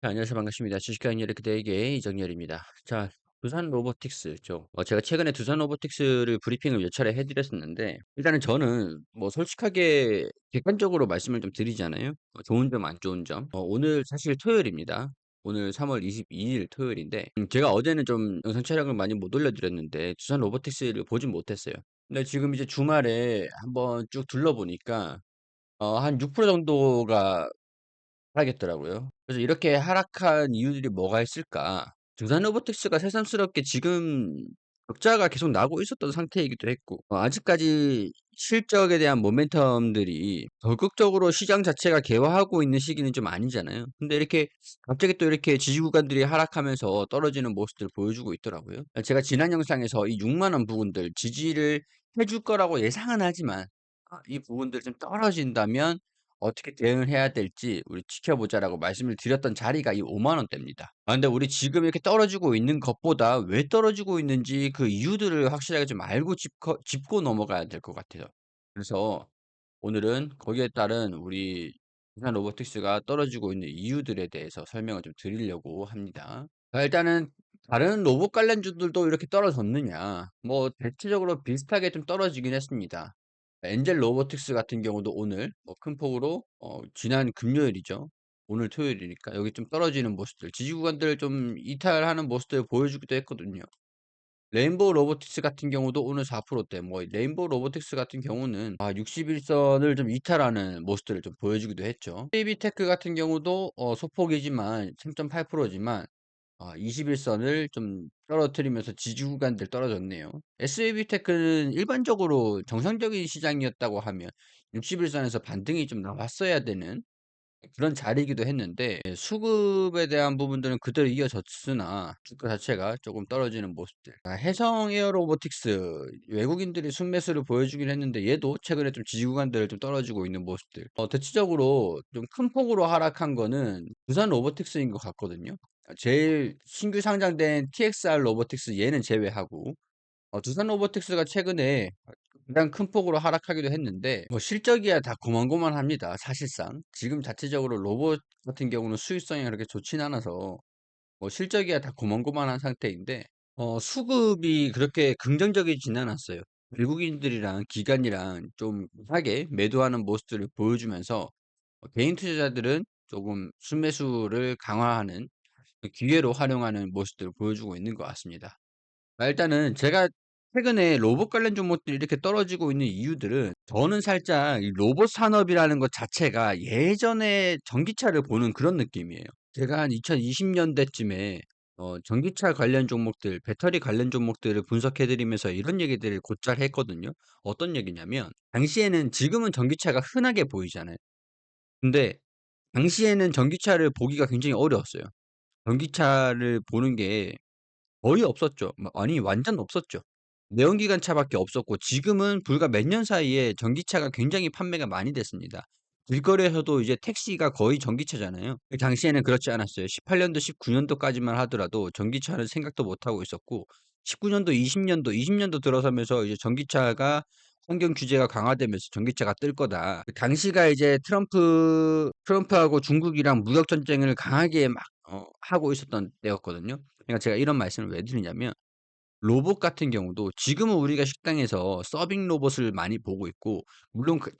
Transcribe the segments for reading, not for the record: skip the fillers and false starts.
자, 안녕하세요. 반갑습니다. 주식하는 열의 그대에게 이정열입니다. 자, 두산 로보틱스 죠. 제가 최근에 두산 로보틱스를 브리핑을 몇 차례 해드렸었는데, 일단은 저는 뭐 솔직하게 객관적으로 말씀을 좀 드리잖아요. 좋은 점, 안 좋은 점. 오늘 사실 토요일입니다. 오늘 3월 22일 토요일인데, 제가 어제는 좀 영상 촬영을 많이 못 올려드렸는데, 두산 로보틱스를 보진 못했어요. 근데 지금 이제 주말에 한번 쭉 둘러보니까, 한 6% 정도가 하겠더라고요. 그래서 이렇게 하락한 이유들이 뭐가 있을까? 두산 로보틱스가 새삼스럽게 지금 적자가 계속 나고 있었던 상태이기도 했고, 아직까지 실적에 대한 모멘텀들이 적극적으로 시장 자체가 개화하고 있는 시기는 좀 아니잖아요. 근데 이렇게 갑자기 또 이렇게 지지구간들이 하락하면서 떨어지는 모습들을 보여주고 있더라고요. 제가 지난 영상에서 이 6만 원 부분들 지지를 해줄 거라고 예상은 하지만, 이 부분들이 좀 떨어진다면 어떻게 대응을 해야 될지 우리 지켜보자라고 말씀을 드렸던 자리가 이 5만 원대입니다. 근데 우리 지금 이렇게 떨어지고 있는 것보다 왜 떨어지고 있는지 그 이유들을 확실하게 좀 알고 짚고 넘어가야 될 것 같아요. 그래서 오늘은 거기에 따른 우리 두산 로보틱스가 떨어지고 있는 이유들에 대해서 설명을 좀 드리려고 합니다. 자, 일단은 다른 로봇 관련주들도 이렇게 떨어졌느냐? 뭐 대체적으로 비슷하게 좀 떨어지긴 했습니다. 엔젤 로보틱스 같은 경우도 오늘 뭐 큰 폭으로 지난 금요일이죠. 오늘 토요일이니까 여기 좀 떨어지는 모습들, 지지구간들 좀 이탈하는 모습들을 보여주기도 했거든요. 레인보우 로보틱스 같은 경우도 오늘 4%대, 뭐 레인보우 로보틱스 같은 경우는 61선을 좀 이탈하는 모습들을 좀 보여주기도 했죠. KB테크 같은 경우도 소폭이지만 3.8%지만 21선을 좀 떨어뜨리면서 지지구간들 떨어졌네요. SAB테크는 일반적으로 정상적인 시장이었다고 하면 61선에서 반등이 좀 나왔어야 되는 그런 자리이기도 했는데, 수급에 대한 부분들은 그대로 이어졌으나 주가 자체가 조금 떨어지는 모습들. 해성 에어 로보틱스 외국인들이 순매수를 보여주긴 했는데 얘도 최근에 좀 지지구간들을 좀 떨어지고 있는 모습들. 대체적으로 좀 큰 폭으로 하락한 거는 두산 로보틱스인 것 같거든요. 제일 신규 상장된 TXR 로보틱스 얘는 제외하고, 두산 로보틱스가 최근에 가장 큰 폭으로 하락하기도 했는데 뭐 실적이야 다 고만고만합니다. 사실상 지금 자체적으로 로봇 같은 경우는 수익성이 그렇게 좋진 않아서 뭐 실적이야 다 고만고만한 상태인데, 수급이 그렇게 긍정적이진 않았어요. 외국인들이랑 기관이랑 좀 하게 매도하는 모습들을 보여주면서 개인 투자자들은 조금 순매수를 강화하는 그 기회로 활용하는 모습들을 보여주고 있는 것 같습니다. 일단은 제가 최근에 로봇 관련 종목들이 이렇게 떨어지고 있는 이유들은, 저는 살짝 이 로봇 산업이라는 것 자체가 예전에 전기차를 보는 그런 느낌이에요. 제가 한 2020년대쯤에 전기차 관련 종목들, 배터리 관련 종목들을 분석해 드리면서 이런 얘기들을 곧잘 했거든요. 어떤 얘기냐면, 당시에는 지금은 전기차가 흔하게 보이잖아요. 근데 당시에는 전기차를 보기가 굉장히 어려웠어요. 전기차를 보는 게 거의 없었죠. 아니 완전 없었죠. 내연기관차밖에 없었고, 지금은 불과 몇 년 사이에 전기차가 굉장히 판매가 많이 됐습니다. 길거리에서도 이제 택시가 거의 전기차잖아요. 그 당시에는 그렇지 않았어요. 18년도, 19년도까지만 하더라도 전기차는 생각도 못 하고 있었고, 19년도, 20년도 들어서면서 이제 전기차가 환경 규제가 강화되면서 전기차가 뜰 거다. 그 당시가 이제 트럼프하고 중국이랑 무역 전쟁을 강하게 막 하고 있었던 때였거든요. 그러니까 제가 이런 말씀을 왜 드리냐면, 로봇 같은 경우도 지금은 우리가 식당에서 서빙 로봇을 많이 보고 있고, 물론 그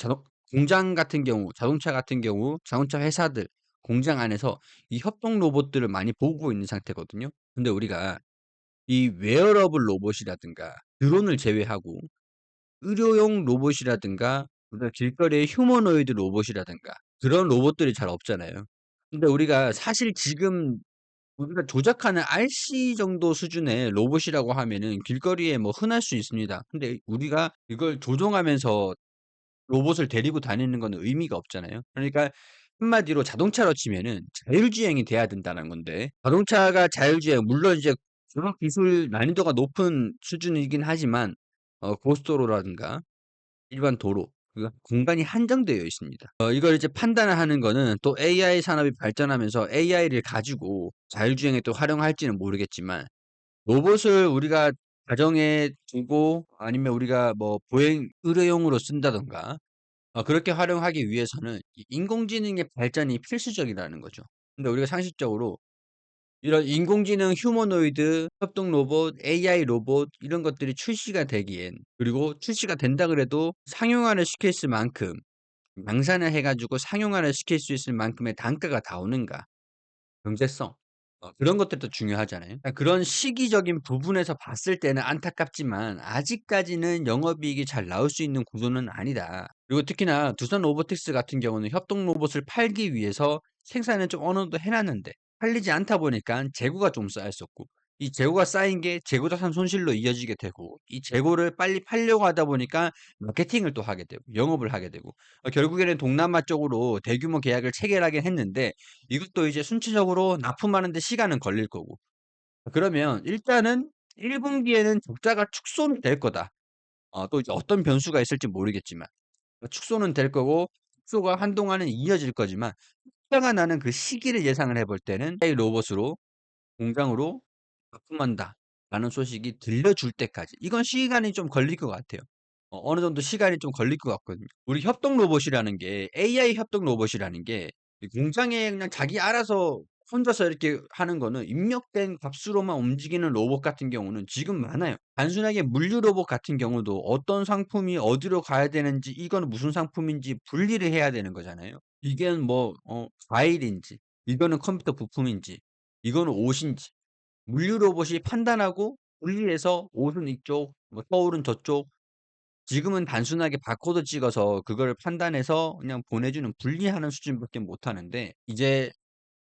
공장 같은 경우, 자동차 같은 경우, 자동차 회사들, 공장 안에서 이 협동 로봇들을 많이 보고 있는 상태거든요. 근데 우리가 이 웨어러블 로봇이라든가 드론을 제외하고 의료용 로봇이라든가 그다음에 길거리의 휴머노이드 로봇이라든가 그런 로봇들이 잘 없잖아요. 근데 우리가 사실 지금 우리가 조작하는 RC 정도 수준의 로봇이라고 하면은 길거리에 뭐 흔할 수 있습니다. 근데 우리가 이걸 조종하면서 로봇을 데리고 다니는 건 의미가 없잖아요. 그러니까 한마디로 자동차로 치면은 자율주행이 돼야 된다는 건데, 자동차가 자율주행, 물론 이제 과학 기술 난이도가 높은 수준이긴 하지만 고속도로라든가 일반 도로, 그 공간이 한정되어 있습니다. 이걸 이제 판단을 하는 거는 또 AI 산업이 발전하면서 AI를 가지고 자율주행에 또 활용할지는 모르겠지만, 로봇을 우리가 가정에 두고 아니면 우리가 뭐 보행 의료용으로 쓴다든가 그렇게 활용하기 위해서는 이 인공지능의 발전이 필수적이라는 거죠. 근데 우리가 상식적으로 이런 인공지능 휴머노이드, 협동 로봇, AI 로봇 이런 것들이 출시가 되기엔, 그리고 출시가 된다 그래도 상용화를 시킬 만큼 양산을 해 가지고 상용화를 시킬 수 있을 만큼의 단가가 다 오는가? 경제성. 그런 것들도 중요하잖아요. 그런 시기적인 부분에서 봤을 때는 안타깝지만 아직까지는 영업이익이 잘 나올 수 있는 구조는 아니다. 그리고 특히나 두산 로보틱스 같은 경우는 협동 로봇을 팔기 위해서 생산을 좀 어느 정도 해 놨는데 팔리지 않다 보니까 재고가 좀 쌓였었고, 이 재고가 쌓인 게 재고자산 손실로 이어지게 되고, 이 재고를 빨리 팔려고 하다 보니까 마케팅을 또 하게 되고 영업을 하게 되고, 결국에는 동남아 쪽으로 대규모 계약을 체결하긴 했는데 이것도 이제 순차적으로 납품하는 데 시간은 걸릴 거고. 그러면 일단은 1 분기에는 적자가 축소는 될 거다. 또 이제 어떤 변수가 있을지 모르겠지만 축소는 될 거고, 축소가 한동안은 이어질 거지만 적자가 나는 그 시기를 예상을 해볼 때는 AI 로봇으로 공장으로 납품한다라는 소식이 들려줄 때까지 이건 시간이 좀 걸릴 것 같아요. 어느 정도 시간이 좀 걸릴 것 같거든요. 우리 협동 로봇이라는 게, AI 협동 로봇이라는 게 이 공장에 그냥 자기 알아서 혼자서 이렇게 하는 거는, 입력된 값으로만 움직이는 로봇 같은 경우는 지금 많아요. 단순하게 물류 로봇 같은 경우도 어떤 상품이 어디로 가야 되는지, 이거는 무슨 상품인지 분리를 해야 되는 거잖아요. 이게 뭐 과일인지, 이거는 컴퓨터 부품인지, 이거는 옷인지, 물류 로봇이 판단하고 분리해서 옷은 이쪽, 뭐 서울은 저쪽. 지금은 단순하게 바코드 찍어서 그거를 판단해서 그냥 보내주는, 분리하는 수준밖에 못 하는데, 이제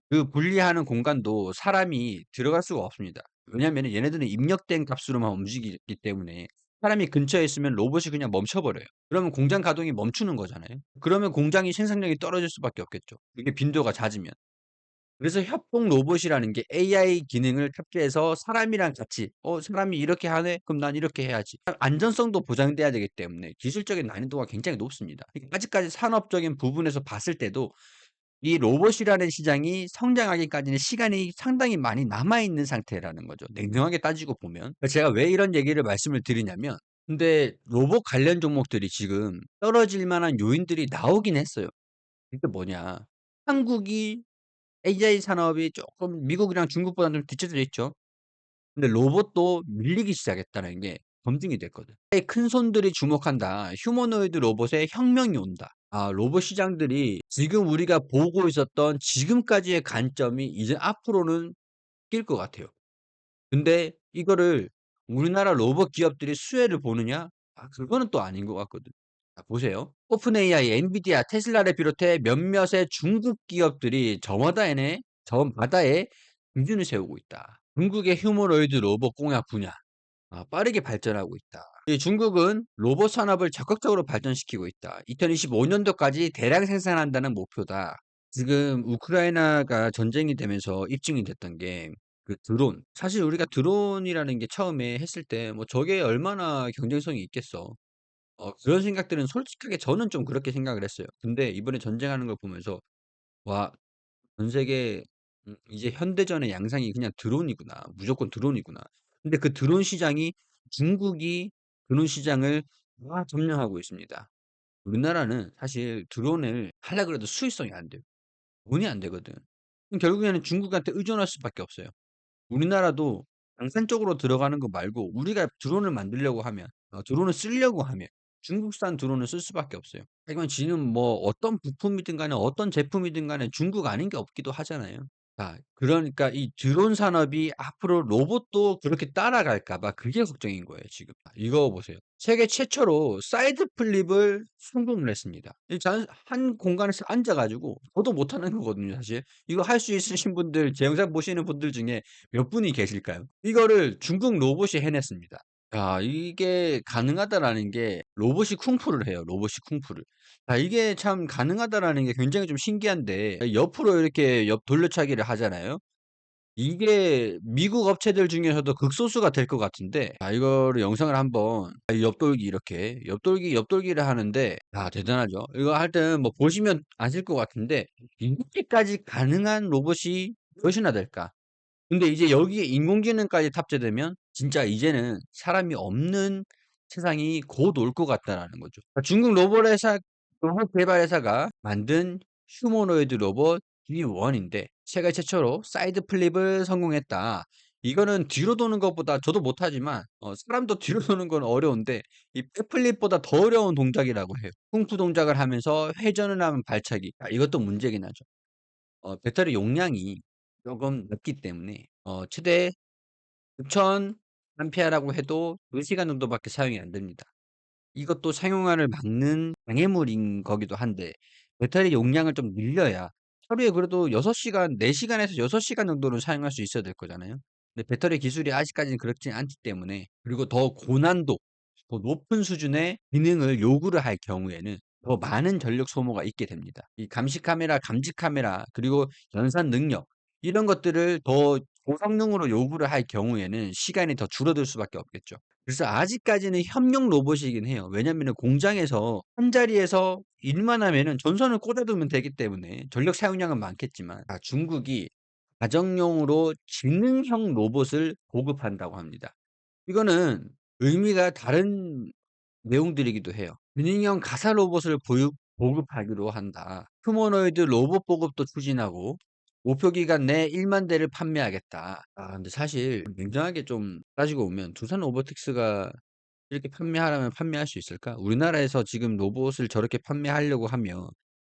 그 분리하는 공간도 사람이 들어갈 수가 없습니다. 왜냐면은 얘네들은 입력된 값으로만 움직이기 때문에 사람이 근처에 있으면 로봇이 그냥 멈춰 버려요. 그러면 공장 가동이 멈추는 거잖아요. 그러면 공장이 생산력이 떨어질 수밖에 없겠죠, 이게 빈도가 잦으면. 그래서 협동 로봇이라는 게 AI 기능을 탑재해서 사람이랑 같이 사람이 이렇게 하네? 그럼 난 이렇게 해야지. 안전성도 보장돼야 되기 때문에 기술적인 난이도가 굉장히 높습니다. 그러니까 아직까지 산업적인 부분에서 봤을 때도 이 로봇이라는 시장이 성장하기까지는 시간이 상당히 많이 남아 있는 상태라는 거죠, 냉정하게 따지고 보면. 제가 왜 이런 얘기를 말씀을 드리냐면, 근데 로봇 관련 종목들이 지금 떨어질 만한 요인들이 나오긴 했어요. 그게 뭐냐? 한국이 AI 산업이 쪼끔 미국이랑 중국보다는 좀 뒤쳐져 있죠. 근데 로봇도 밀리기 시작했다는 게 검증이 됐거든. 큰 손들이 주목한다. 휴머노이드 로봇의 혁명이 온다. 로봇 시장들이 지금 우리가 보고 있었던 지금까지의 관점이 이제 앞으로는 바뀔 것 같아요. 근데 이거를 우리나라 로봇 기업들이 수혜를 보느냐? 그거는 또 아닌 것 같거든. 보세요. 오픈AI, 엔비디아, 테슬라를 비롯해 몇몇의 중국 기업들이 저 바다에 기준을 세우고 있다. 중국의 휴머노이드 로봇 공약 분야 빠르게 발전하고 있다. 이 중국은 로봇 산업을 적극적으로 발전시키고 있다. 2025년도까지 대량 생산한다는 목표다. 지금 우크라이나가 전쟁이 되면서 입증이 됐던 게 그 드론. 사실 우리가 드론이라는 게 처음에 했을 때 뭐 '저게 얼마나 경쟁성이 있겠어.' 그런 생각들은 솔직하게 저는 좀 그렇게 생각을 했어요. 근데 이번에 전쟁하는 걸 보면서 '와, 전 세계 이제 현대전의 양상이 그냥 드론이구나. 무조건 드론이구나.' 근데 그 드론 시장이, 중국이 드론 시장을 다 점령하고 있습니다. 우리나라는 사실 드론을 하려 그래도 수익성이 안 돼요. 돈이 안 되거든. 그럼 결국에는 중국한테 의존할 수밖에 없어요. 우리나라도 방산 쪽으로 들어가는 거 말고 우리가 드론을 만들려고 하면, 드론을 쓰려고 하면 중국산 드론을 쓸 수밖에 없어요. 하지만 지금 뭐 어떤 부품이든 간에 어떤 제품이든 간에 중국 아닌 게 없기도 하잖아요. 그러니까 이 드론 산업이 앞으로 로봇도 그렇게 따라갈까 봐 그게 걱정인 거예요, 지금. 이거 보세요. 세계 최초로 사이드 플립을 성공을 했습니다. 이 한 공간에서 앉아 가지고 저도 못하는 거거든요, 사실. 이거 할 수 있으신 분들, 제 영상 보시는 분들 중에 몇 분이 계실까요? 이거를 중국 로봇이 해냈습니다. 이게 가능하다라는 게, 로봇이 쿵푸를 해요, 로봇이 쿵푸를. 이게 참 가능하다라는 게 굉장히 좀 신기한데, 옆으로 이렇게 돌려차기를 하잖아요. 이게 미국 업체들 중에서도 극소수가 될 것 같은데, 이거를 영상을 한번, 옆돌기 이렇게 옆돌기를 하는데 대단하죠. 이거 할 때는 뭐 보시면 아실 것 같은데, 이렇게까지 가능한 로봇이 무엇이나 될까? 근데 이제 여기에 인공지능까지 탑재되면 진짜 이제는 사람이 없는 세상이 곧 올 것 같다라는 거죠. 중국 로봇 개발 회사가 만든 휴머노이드 로봇 D1인데, 세계 최초로 사이드 플립을 성공했다. 이거는 뒤로 도는 것보다 저도 못하지만 사람도 뒤로 도는 건 어려운데 이 백플립보다 더 어려운 동작이라고 해요. 쿵푸 동작을 하면서 회전을 하면 발차기. 이것도 문제긴 하죠. 배터리 용량이 조금 낮기 때문에 최대 6,000 암페어라고 해도 2 시간 정도밖에 사용이 안 됩니다. 이것도 사용화를 막는 장애물인 거기도 한데 배터리 용량을 좀 늘려야 하루에 그래도 6 시간, 4 시간에서 6 시간 정도는 사용할 수 있어야 될 거잖아요. 근데 배터리 기술이 아직까지는 그렇지 않기 때문에 그리고 더 고난도, 더 높은 수준의 기능을 요구를 할 경우에는 더 많은 전력 소모가 있게 됩니다. 이 감시 카메라, 감지 카메라 그리고 연산 능력 이런 것들을 더 고성능으로 요구를 할 경우에는 시간이 더 줄어들 수밖에 없겠죠. 그래서 아직까지는 협력 로봇이긴 해요. 왜냐면은 공장에서 한 자리에서 일만 하면은 전선을 꽂아 두면 되기 때문에 전력 사용량은 많겠지만 중국이 가정용으로 지능형 로봇을 보급한다고 합니다. 이거는 의미가 다른 내용들이기도 해요. "지능형 가사 로봇을 보급하기로 한다. 휴머노이드 로봇 보급도 추진하고 목표 기간 내에 1만 대를 판매하겠다." 근데 사실 냉정하게 좀 따지고 보면 두산 로보틱스가 이렇게 판매하라면 판매할 수 있을까? 우리나라에서 지금 로봇을 저렇게 판매하려고 하면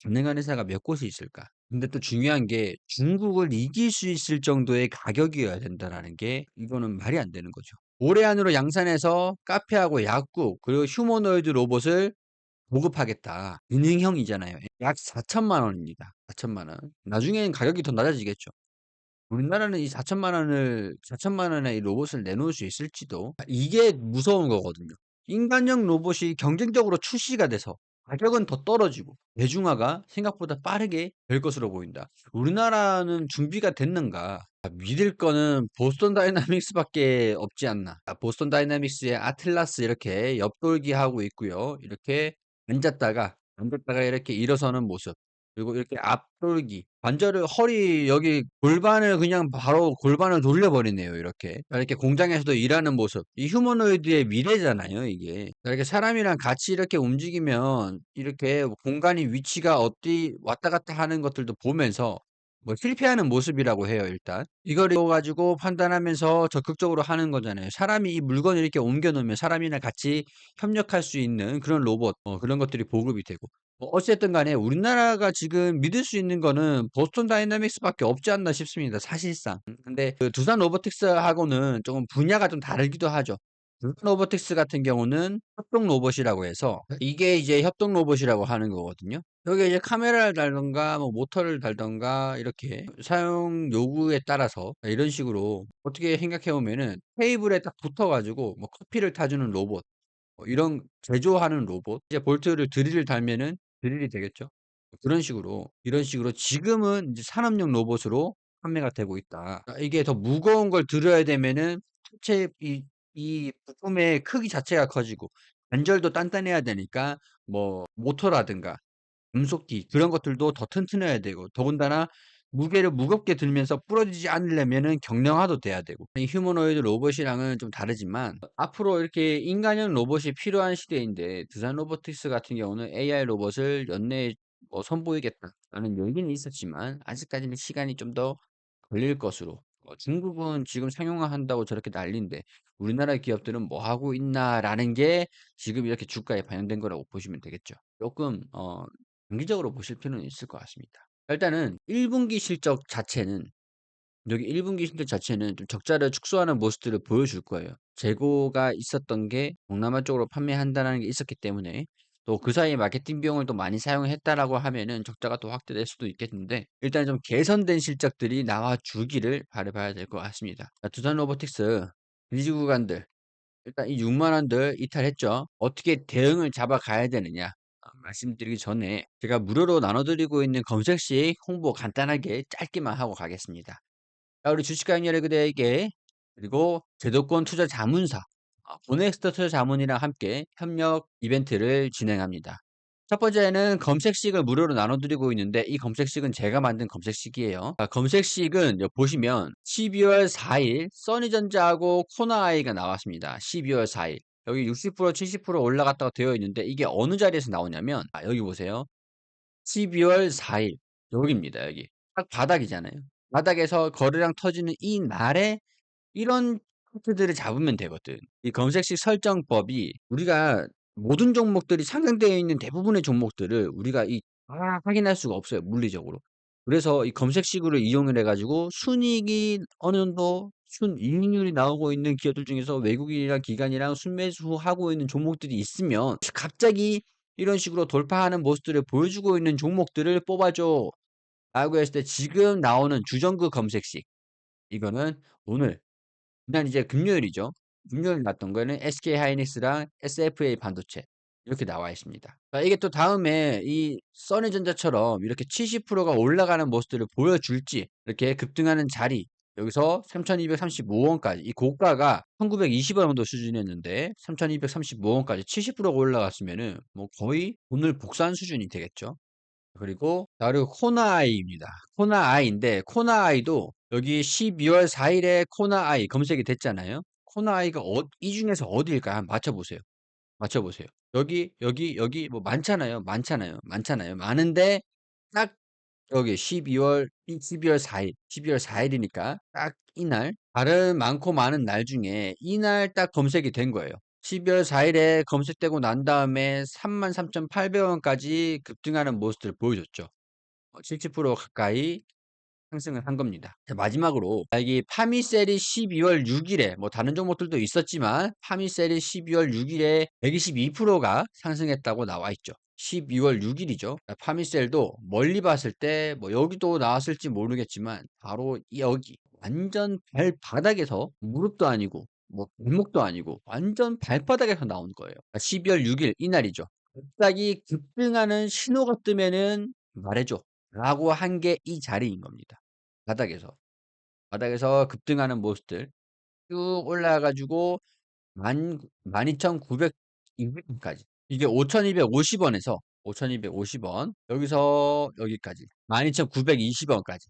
가능한 회사가 몇 곳이 있을까? 근데 또 중요한 게 중국을 이길 수 있을 정도의 가격이어야 된다라는 게 이거는 말이 안 되는 거죠. 올해 안으로 양산해서 카페하고 약국 그리고 휴머노이드 로봇을 보급하겠다. 기능형이잖아요. 약 4천만 원입니다. 4천만 원. 나중에는 가격이 더 낮아지겠죠. 우리나라는 이 4천만 원을 4천만 원에 이 로봇을 내놓을 수 있을지도 이게 무서운 거거든요. 인간형 로봇이 경쟁적으로 출시가 돼서 가격은 더 떨어지고 대중화가 생각보다 빠르게 될 것으로 보인다. 우리나라는 준비가 됐는가? 믿을 거는 보스턴 다이나믹스밖에 없지 않나. 보스턴 다이나믹스의 아틀라스 이렇게 옆돌기하고 있고요. 이렇게 앉았다가 이렇게 일어서는 모습. 그리고 이렇게 앞돌기, 관절을 허리 여기 골반을 그냥 바로 골반을 돌려버리네요, 이렇게. 이렇게 공장에서도 일하는 모습. 이 휴머노이드의 미래잖아요, 이게. 이렇게 사람이랑 같이 이렇게 움직이면 이렇게 공간이 위치가 어디 왔다 갔다 하는 것들도 보면서 뭐 실패하는 모습이라고 해요, 일단. 이걸 가지고 판단하면서 적극적으로 하는 거잖아요. 사람이 이 물건을 이렇게 옮겨 놓으면 사람이랑 같이 협력할 수 있는 그런 로봇, 그런 것들이 보급이 되고. 어쨌든 간에 우리나라가 지금 믿을 수 있는 거는 보스턴 다이나믹스밖에 없지 않나 싶습니다, 사실상. 근데 그 두산 로보틱스하고는 조금 분야가 좀 다르기도 하죠. 두산 로보틱스 같은 경우는 협동 로봇이라고 해서 이게 이제 협동 로봇이라고 하는 거거든요. 여기에 이제 카메라를 달든가 뭐 모터를 달든가 이렇게 사용 요구에 따라서 이런 식으로 어떻게 생각해 보면은 테이블에 딱 붙어 가지고 뭐 커피를 타주는 로봇 이런 제조하는 로봇 이제 볼트를 드릴을 달면은 드릴이 되겠죠. 그런 식으로 이런 식으로 지금은 이제 산업용 로봇으로 판매가 되고 있다. 이게 더 무거운 걸 들어야 되면은 하체 이 부품의 크기 자체가 커지고 관절도 단단해야 되니까 뭐 모터라든가 금속기 그런 것들도 더 튼튼해야 되고 더군다나 무게를 무겁게 들면서 부러지지 않으려면은 경량화도 돼야 되고 이 휴머노이드 로봇이랑은 좀 다르지만 앞으로 이렇게 인간형 로봇이 필요한 시대인데 두산 로보틱스 같은 경우는 AI 로봇을 연내에 선보이겠다라는 얘기는 있었지만 아직까지는 시간이 좀 더 걸릴 것으로 중국은 지금 상용화한다고 저렇게 난리인데 '우리나라 기업들은 뭐 하고 있나.'라는 게 지금 이렇게 주가에 반영된 거라고 보시면 되겠죠. 쪼끔 장기적으로 보실 필요는 있을 것 같습니다. 일단은 1 분기 실적 자체는 여기 1 분기 실적 자체는 좀 적자를 축소하는 모습들을 보여줄 거예요. 재고가 있었던 게 동남아 쪽으로 판매한다라는 게 있었기 때문에 또 그 사이에 마케팅 비용을 또 많이 사용했다라고 하면은 적자가 또 확대될 수도 있겠는데 일단 좀 개선된 실적들이 나와 주기를 바라봐야 될 것 같습니다. 두산 로보틱스 지지 구간들 일단 이 6만 원들 이탈했죠. 어떻게 대응을 잡아 가야 되느냐 말씀드리기 전에 제가 무료로 나눠 드리고 있는 검색식 홍보 간단하게 짧게만 하고 가겠습니다. 자 우리 주식가격 여러분들에게 그리고 제도권 투자 자문사 보넥스트 투자 자문이랑 함께 협력 이벤트를 진행합니다. 첫 번째는 검색식을 무료로 나눠 드리고 있는데 이 검색식은 제가 만든 검색식이에요. 검색식은 여기 보시면 12월 4일 써니전자하고 코나아이가 나왔습니다. 12월 4일. 여기 60% 70% 올라갔다고 되어 있는데 이게 어느 자리에서 나오냐면 여기 보세요. 12월 4일 여기입니다. 여기. 딱 바닥이잖아요. 바닥에서 거래량 터지는 이 날에 이런 차트들을 잡으면 되거든. 이 검색식 설정법이 우리가 모든 종목들이 상장되어 있는 대부분의 종목들을 우리가 다 확인할 수가 없어요, 물리적으로. 그래서 이 검색식으로 이용을 해 가지고 순이익이 어느 정도 순이익률이 나오고 있는 기업들 중에서 외국인이랑 기관이랑 순매수하고 있는 종목들이 있으면 갑자기 이런 식으로 돌파하는 모습들을 보여주고 있는 종목들을 뽑아 줘. 라고 했을 때 지금 나오는 주정그 검색식 이거는 오늘 지난 이제 금요일이죠. 금요일 났던 거는 SK하이닉스랑 SFA 반도체 이렇게 나와 있습니다. 이게 또 다음에 이 써니전자처럼 이렇게 70%가 올라가는 모습들을 보여줄지 이렇게 급등하는 자리 여기서 3,235원까지 이 고가가 1,920원 정도 수준이었는데 3,235원까지 70%가 올라갔으면은 뭐 거의 돈을 복사한 수준이 되겠죠. 그리고 코나아이입니다. 코나아이인데 코나아이도 여기 12월 4일에 코나아이 검색이 됐잖아요. 코나아이가 이 중에서 어디일까? 한번 맞춰보세요. 맞춰보세요. 여기 뭐 많잖아요. 많잖아요. 많잖아요. 많은데 딱 여기 12월 4일, 12월 4일이니까 딱 이날 다른 많고 많은 날 중에 이날 딱 검색이 된 거예요. 12월 4일에 검색되고 난 다음에 33,800원까지 급등하는 모습들을 보여줬죠. 70% 가까이 상승을 한 겁니다. 자, 마지막으로 여기 파미셀이 12월 6일에 뭐 다른 종목들도 있었지만 파미셀이 12월 6일에 122%가 상승했다고 나와 있죠. 12월 6일이죠. 파미셀도 멀리 봤을 때 뭐 여기도 나왔을지 모르겠지만 바로 여기 완전 발바닥에서 무릎도 아니고 뭐 발목도 아니고 완전 발바닥에서 나온 거예요. 12월 6일 이날이죠. 갑자기 급등하는 신호가 뜨면은 말해줘. 라고 한 게 이 자리인 겁니다. 바닥에서. 바닥에서 급등하는 모습들 쭉 올라와 가지고 만 12,902 원까지. 이게 5,250원에서 5,250원 여기서 여기까지 12,920원까지.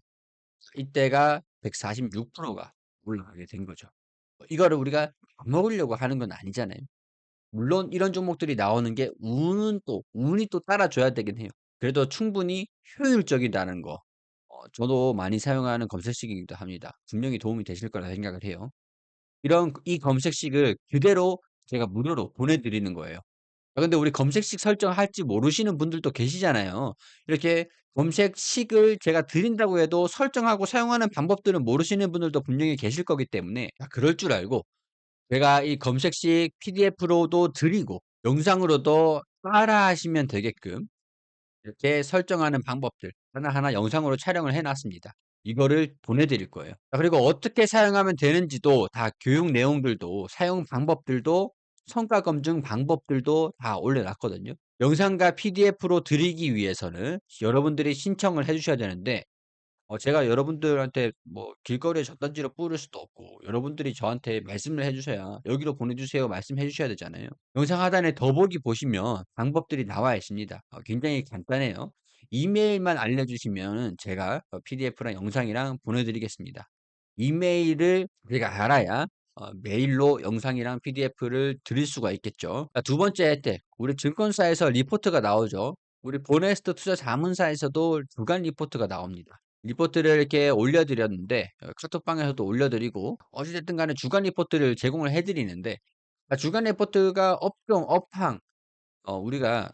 이때가 146%가 올라가게 된 거죠. 이거를 우리가 밥 먹으려고 하는 건 아니잖아요. 물론 이런 종목들이 나오는 게 운이 또 따라줘야 되긴 해요. 그래도 충분히 효율적이다는 거. 저도 많이 사용하는 검색식이기도 합니다. 분명히 도움이 되실 거라 생각을 해요. 이 검색식을 그대로 제가 무료로 보내드리는 거예요. 근데 우리 검색식 설정할지 모르시는 분들도 계시잖아요. 이렇게 검색식을 제가 드린다고 해도 설정하고 사용하는 방법들은 모르시는 분들도 분명히 계실 거기 때문에 그럴 줄 알고 제가 이 검색식 PDF로도 드리고 영상으로도 따라하시면 되게끔 이렇게 설정하는 방법들 하나하나 영상으로 촬영을 해 놨습니다. 이거를 보내드릴 거예요. 그리고 어떻게 사용하면 되는지도 다 교육 내용들도 사용 방법들도 성과 검증 방법들도 다 올려놨거든요. 영상과 PDF로 드리기 위해서는 여러분들이 신청을 해 주셔야 되는데 제가 여러분들한테 뭐 길거리에 젖단지로 뿌릴 수도 없고 여러분들이 저한테 말씀을 해 주셔야 "여기로 보내주세요." 말씀해 주셔야 되잖아요. 영상 하단에 더보기 보시면 방법들이 나와 있습니다. 굉장히 간단해요. 이메일만 알려주시면은 제가 PDF랑 영상이랑 보내드리겠습니다. 이메일을 우리가 알아야 메일로 영상이랑 PDF를 드릴 수가 있겠죠. 두 번째 혜택, 우리 증권사에서 리포트가 나오죠. 우리 보네스트 투자자문사에서도 주간 리포트가 나옵니다. 리포트를 이렇게 올려드렸는데 카톡방에서도 올려드리고 어찌 됐든 간에 주간 리포트를 제공을 해 드리는데 주간 리포트가 업종, 업황 우리가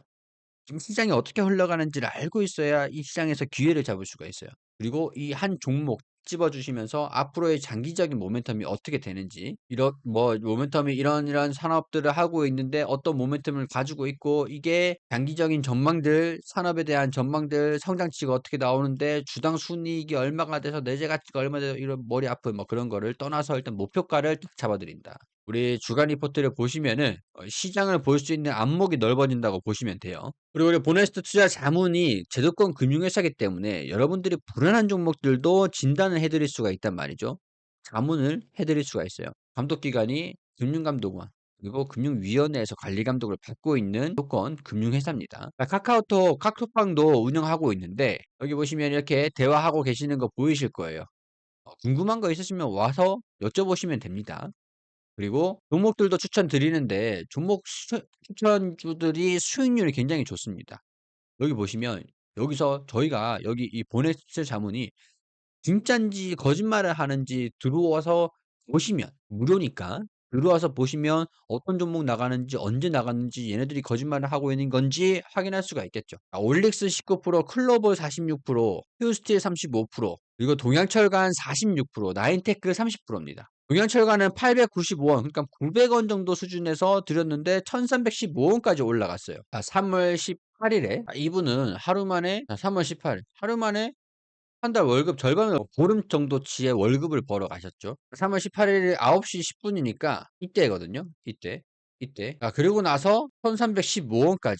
지금 시장이 어떻게 흘러가는지를 알고 있어야 이 시장에서 기회를 잡을 수가 있어요. 그리고 이 한 종목 집어 주시면서 앞으로의 장기적인 모멘텀이 어떻게 되는지 뭐 모멘텀이 이런 산업들을 하고 있는데 어떤 모멘텀을 가지고 있고 이게 장기적인 전망들, 산업에 대한 전망들, 성장치가 어떻게 나오는데 주당 순이익이 얼마가 돼서 내재 가치가 얼마 돼서 이런 머리 아픈 뭐 그런 거를 떠나서 일단 목표가를 딱 잡아 드린다. 우리 주간 리포트를 보시면은 시장을 볼 수 있는 안목이 넓어진다고 보시면 돼요. 그리고 우리 보네스트 투자 자문이 제도권 금융회사이기 때문에 여러분들이 불안한 종목들도 진단을 해 드릴 수가 있단 말이죠. 자문을 해 드릴 수가 있어요. 감독기관이 금융감독원 그리고 금융위원회에서 관리 감독을 받고 있는 제도권 금융회사입니다. 카카오톡방도 운영하고 있는데 여기 보시면 이렇게 대화하고 계시는 거 보이실 거예요. 궁금한 거 있으시면 와서 여쭤보시면 됩니다. 그리고 종목들도 추천드리는데 추천주들이 수익률이 굉장히 좋습니다. 여기 보시면 여기서 저희가 여기 이 보네스 자문이 진짠지 거짓말을 하는지 들어와서 보시면 무료니까 들어와서 보시면 어떤 종목 나가는지 언제 나갔는지 얘네들이 거짓말을 하고 있는 건지 확인할 수가 있겠죠. 올릭스 19%, 클로버 46%, 휴스틸 35%, 그리고 동양철강 46%, 나인테크 30% 입니다. 동양철강은 895원, 그러니까 900원 정도 수준에서 드렸는데 1315원까지 올라갔어요. 3월 18일에 이분은 하루 만에 3월 18일 하루 만에 한 달 월급 절반을 보름 정도치의 월급을 벌어 가셨죠. 3월 18일 9시 10분 이니까 이때거든요. 이때. 이때. 그리고 나서 1315원까지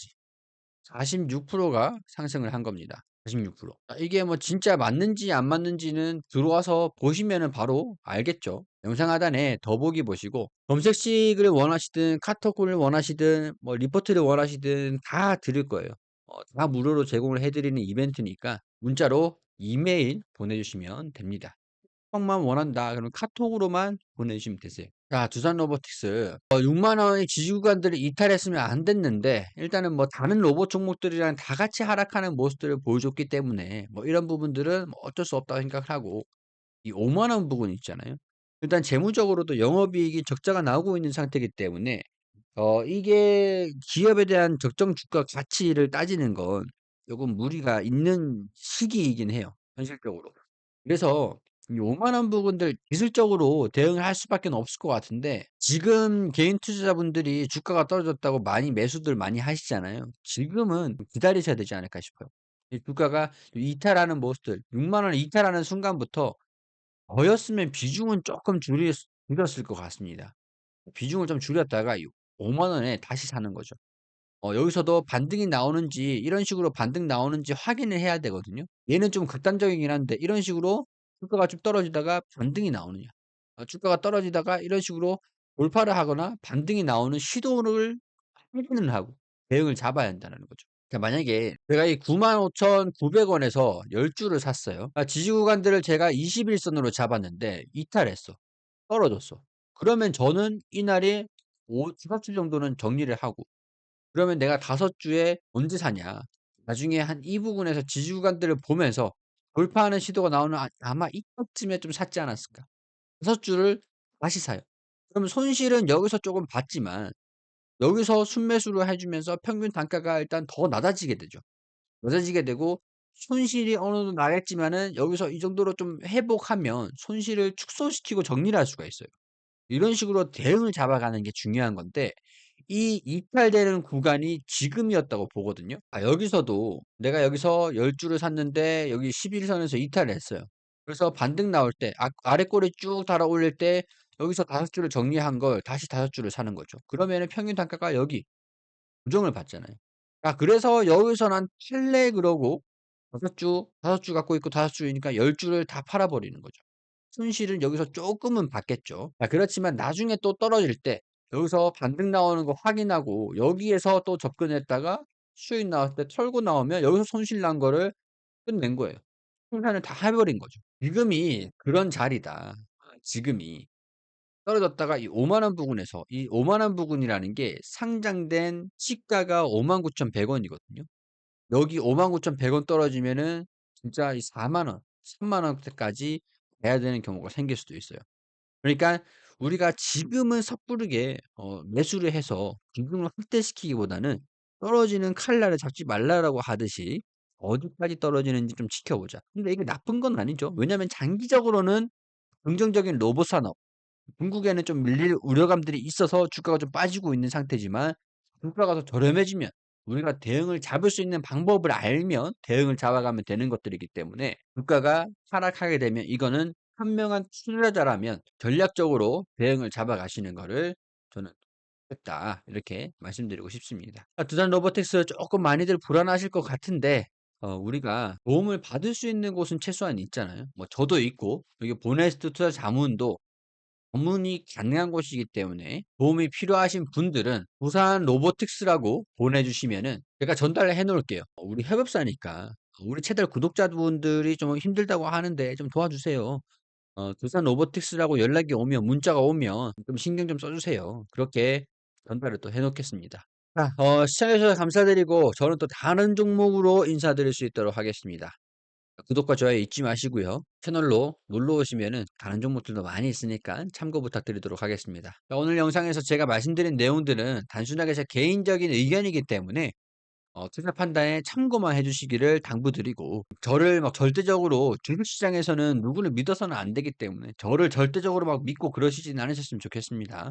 46%가 상승을 한 겁니다. 46%. 이게 뭐 진짜 맞는지 안 맞는지는 들어와서 보시면은 바로 알겠죠. 영상 하단에 더보기 보시고 검색식을 원하시든 카톡을 원하시든 뭐 리포트를 원하시든 다 드릴 거예요. 다 무료로 제공을 해 드리는 이벤트니까 문자로 이메일 보내주시면 됩니다. 카톡만 원한다 그러면 카톡으로만 보내주시면 되세요. 자, 두산 로보틱스 6만 원의 지지구간들을 이탈했으면 안 됐는데 일단은 뭐 다른 로봇 종목들이랑 다 같이 하락하는 모습들을 보여줬기 때문에 뭐 이런 부분들은 뭐 어쩔 수 없다고 생각을 하고 이 5만 원 부분 있잖아요. 일단 재무적으로도 영업이익이 적자가 나오고 있는 상태이기 때문에 이게 기업에 대한 적정 주가 가치를 따지는 건 조금 무리가 있는 시기이긴 해요, 현실적으로. 그래서 이 5만 원 부분들 기술적으로 대응을 할 수밖에 없을 것 같은데 지금 개인 투자자분들이 주가가 떨어졌다고 많이 매수들 많이 하시잖아요. 지금은 기다리셔야 되지 않을까 싶어요. 이 주가가 이탈하는 모습들 6만 원을 이탈하는 순간부터 저였으면 비중은 조금 줄였을 것 같습니다. 비중을 좀 줄였다가 이 5만 원에 다시 사는 거죠. 여기서도 반등이 나오는지 이런 식으로 반등 나오는지 확인을 해야 되거든요. 얘는 좀 극단적이긴 한데 이런 식으로 주가가 좀 떨어지다가 반등이 나오느냐. 주가가 떨어지다가 이런 식으로 돌파를 하거나 반등이 나오는 시도를 확인을 하고 대응을 잡아야 한다는 거죠. 자, 만약에 제가 이 95,900 원에서 10주를 샀어요. 지지 구간들을 제가 21선으로 잡았는데 이탈했어. 떨어졌어. 그러면 저는 이날에 5주 정도는 정리를 하고 그러면 내가 5주에 언제 사냐. 나중에 한 이 부분에서 지지 구간들을 보면서 돌파하는 시도가 나오는 아마 이때쯤에 좀 샀지 않았을까. 5주를 다시 사요. 그러면 손실은 여기서 조금 봤지만 여기서 순매수를 해 주면서 평균 단가가 일단 더 낮아지게 되죠. 낮아지게 되고 손실이 어느 정도 나겠지만은 여기서 이 정도로 좀 회복하면 손실을 축소시키고 정리를 할 수가 있어요. 이런 식으로 대응을 잡아가는 게 중요한 건데 이 이탈되는 구간이 지금이었다고 보거든요. 여기서도 내가 여기서 10 주를 샀는데 여기 11선에서 이탈을 했어요. 그래서 반등 나올 때 아래 꼬리 쭉 달아올릴 때 여기서 5 주를 정리한 걸 다시 5 주를 사는 거죠. 그러면은 평균 단가가 여기 고정을 받잖아요. 그래서 여기서는 한 팔래 그러고 5 주 갖고 있고 5 주이니까 10 주를 다 팔아 버리는 거죠. 손실은 여기서 쪼끔은 받겠죠. 그렇지만 나중에 또 떨어질 때 여기서 반등 나오는 거 확인하고 여기에서 또 접근했다가 수익 나왔을 때 털고 나오면 여기서 손실 난 거를 끝낸 거예요.清산을 다 해 버린 거죠. 지금이 그런 자리다. 지금이. 떨어졌다가 이 5만 원 부근에서 이 5만 원 부근이라는 게 상장된 시가가 59,100 원이거든요. 여기 59,100원 떨어지면은 진짜 이 4만 원, 3만 원대까지 가야 되는 경우가 생길 수도 있어요. 그러니까 우리가 지금은 섣부르게 매수를 해서 기금을 확대시키기보다는 떨어지는 칼날을 잡지 말라라고 하듯이 어디까지 떨어지는지 좀 지켜보자. 근데 이게 나쁜 건 아니죠. 왜냐하면 장기적으로는 긍정적인 로봇 산업 중국에는 좀 밀릴 우려감들이 있어서 주가가 좀 빠지고 있는 상태지만 주가가 더 저렴해지면 우리가 대응을 잡을 수 있는 방법을 알면 대응을 잡아가면 되는 것들이기 때문에 주가가 하락하게 되면 이거는 현명한 투자자라면 전략적으로 대응을 잡아가시는 거를 저는 했다. 이렇게 말씀드리고 싶습니다. 두산 로보틱스 조금 많이들 불안하실 것 같은데 우리가 도움을 받을 수 있는 곳은 최소한 있잖아요. 뭐 저도 있고 여기 보네스트 투자 자문도 방문이 가능한 곳이기 때문에 도움이 필요하신 분들은 부산 로보틱스라고 보내주시면은 제가 전달을 해 놓을게요. 우리 협업사니까 우리 채널 구독자분들이 좀 힘들다고 하는데 좀 도와주세요. 두산 로보틱스라고 연락이 오면 문자가 오면 좀 신경 좀 써 주세요. 그렇게 전달을 또 해 놓겠습니다. 자, 시청해 주셔서 감사드리고 저는 또 다른 종목으로 인사드릴 수 있도록 하겠습니다. 구독과 좋아요 잊지 마시고요. 채널로 놀러 오시면은 다른 종목들도 많이 있으니까 참고 부탁드리도록 하겠습니다. 자, 오늘 영상에서 제가 말씀드린 내용들은 단순하게 제 개인적인 의견이기 때문에 투자 판단에 참고만 해 주시기를 당부드리고, 저를 막 절대적으로 주식시장에서는 누구를 믿어서는 안 되기 때문에 저를 절대적으로 막 믿고 그러시진 않으셨으면 좋겠습니다.